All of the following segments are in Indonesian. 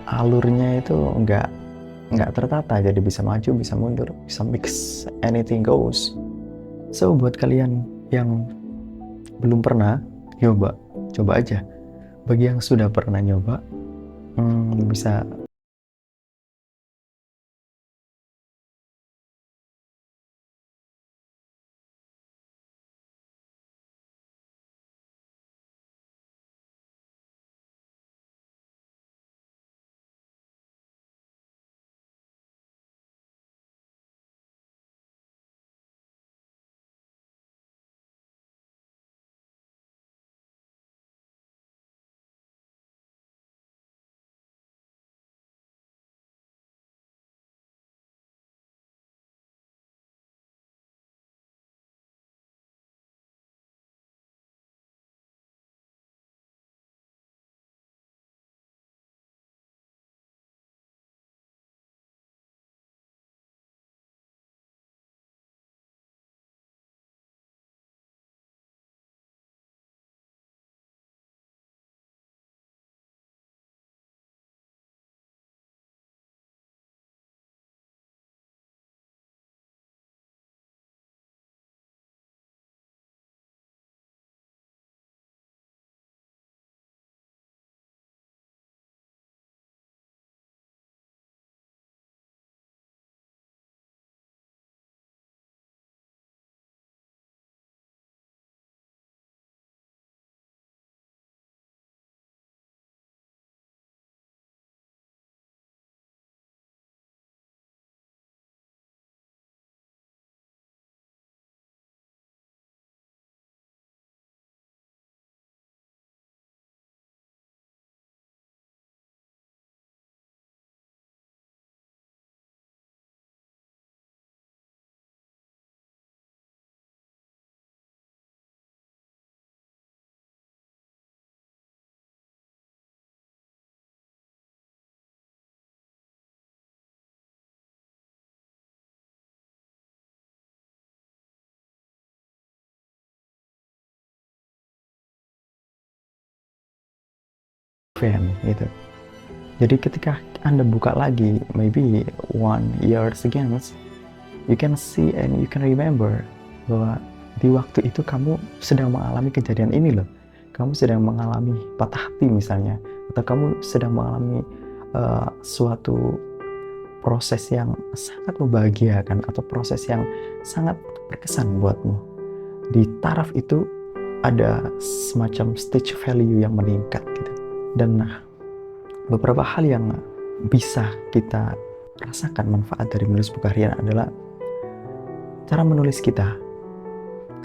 alurnya itu nggak tertata, jadi bisa maju, bisa mundur, bisa mix, anything goes. So buat kalian yang belum pernah coba aja. Bagi yang sudah pernah nyoba, bisa fan gitu. Jadi ketika Anda buka lagi, maybe 1 year again, you can see and you can remember bahwa di waktu itu kamu sedang mengalami kejadian ini loh. Kamu sedang mengalami patah hati misalnya, atau kamu sedang mengalami suatu proses yang sangat membahagiakan atau proses yang sangat berkesan buatmu. Di taraf itu ada semacam stage value yang meningkat gitu. Dan beberapa hal yang bisa kita rasakan manfaat dari menulis buku harian adalah cara menulis kita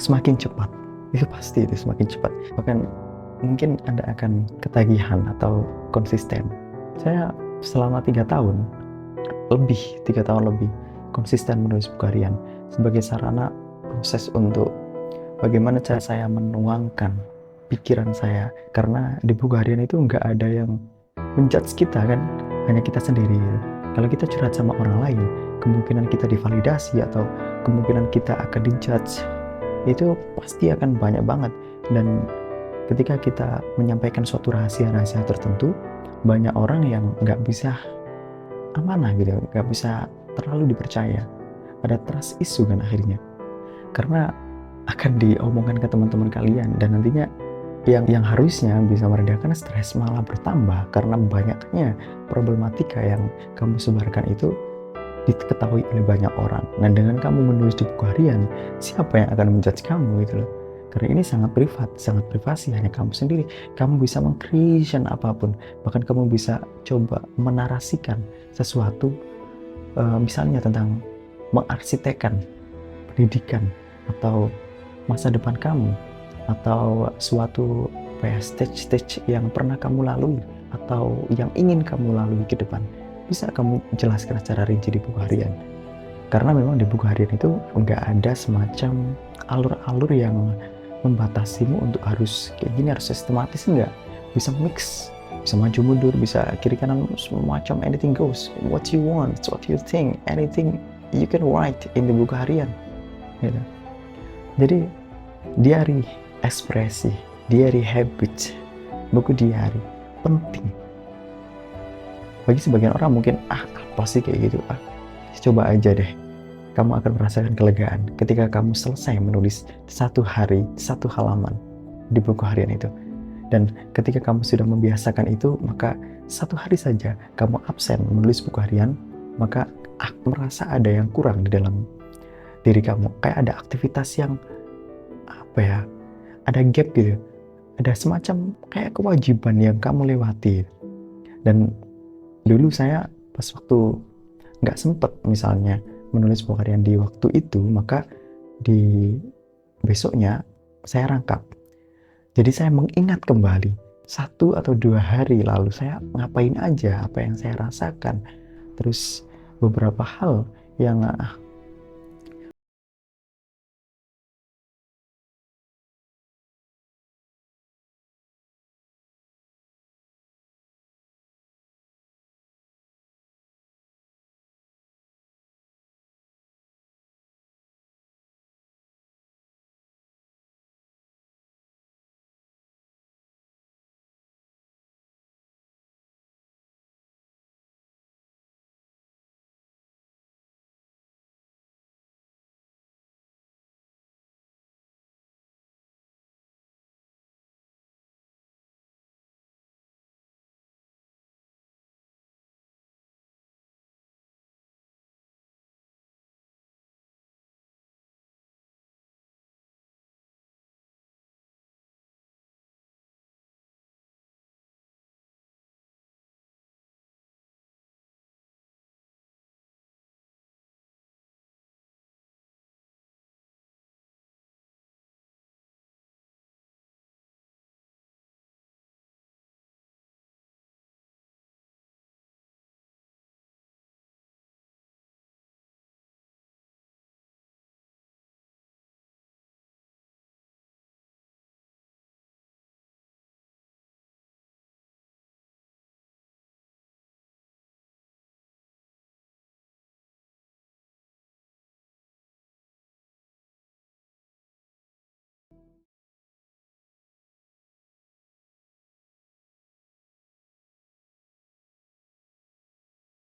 semakin cepat. Itu pasti itu semakin cepat. Bahkan mungkin Anda akan ketagihan atau konsisten. Saya selama 3 tahun lebih konsisten menulis buku harian sebagai sarana proses untuk bagaimana cara saya menuangkan pikiran saya, karena di buku harian itu nggak ada yang menjudge kita kan, hanya kita sendiri. Kalau kita curhat sama orang lain, kemungkinan kita divalidasi atau kemungkinan kita akan dijudge itu pasti akan banyak banget. Dan ketika kita menyampaikan suatu rahasia-rahasia tertentu, banyak orang yang nggak bisa amanah gitu, nggak bisa terlalu dipercaya. Ada trust issue kan akhirnya, karena akan diomongkan ke teman-teman kalian, dan nantinya yang harusnya bisa meredakan stres malah bertambah karena banyaknya problematika yang kamu sebarkan itu diketahui oleh banyak orang. Nah, dengan kamu menulis di buku harian, siapa yang akan menjudge kamu gitu loh? Karena ini sangat privat, sangat privasi, hanya kamu sendiri. Kamu bisa meng-creation apapun, bahkan kamu bisa coba menarasikan sesuatu, misalnya tentang mengarsitekkan pendidikan atau masa depan kamu, atau suatu stage yang pernah kamu lalui atau yang ingin kamu lalui ke depan, bisa kamu jelaskan secara rinci di buku harian. Karena memang di buku harian itu nggak ada semacam alur-alur yang membatasimu untuk harus kayak gini, harus sistematis, enggak. Bisa mix, bisa maju mundur, bisa kiri kanan, semacam anything goes. What you want, what you think, anything you can write in the buku harian gitu. Jadi diary ekspresi, diary habit, buku diary penting. Bagi sebagian orang mungkin, apa sih kayak gitu, coba aja deh. Kamu akan merasakan kelegaan ketika kamu selesai menulis satu hari, satu halaman di buku harian itu. Dan ketika kamu sudah membiasakan itu, maka satu hari saja kamu absen menulis buku harian, maka merasa ada yang kurang di dalam diri kamu. Kayak ada aktivitas yang, ada gap gitu. Ada semacam kayak kewajiban yang kamu lewati. Dan dulu saya pas waktu nggak sempet misalnya menulis buku harian di waktu itu, maka di besoknya saya rangkap. Jadi saya mengingat kembali 1 atau 2 hari lalu saya ngapain aja, apa yang saya rasakan. Terus beberapa hal yang